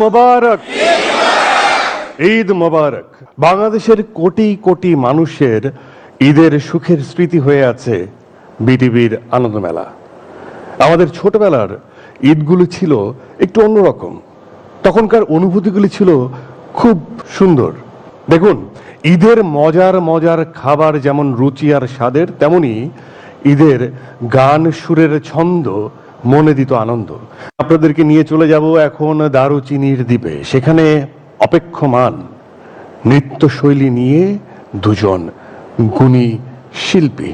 মোবারক, ঈদ মোবারক। বাংলাদেশের কোটি কোটি মানুষের ঈদের সুখের স্মৃতি হয়ে আছে বিটিভির আনন্দমেলা। আমাদের ছোটবেলার ঈদগুলো ছিল একটু অন্যরকম, তখনকার অনুভূতিগুলি ছিল খুব সুন্দর। দেখুন, ঈদের মজার মজার খাবার যেমন রুচি আর স্বাদের, তেমনি ঈদের গান সুরের ছন্দ মনে দিত আনন্দ। আপনাদেরকে নিয়ে চলে যাব এখন দারুচিনির দ্বীপে। সেখানে অপেক্ষমান নৃত্যশৈলী নিয়ে দুজন গুণী শিল্পী।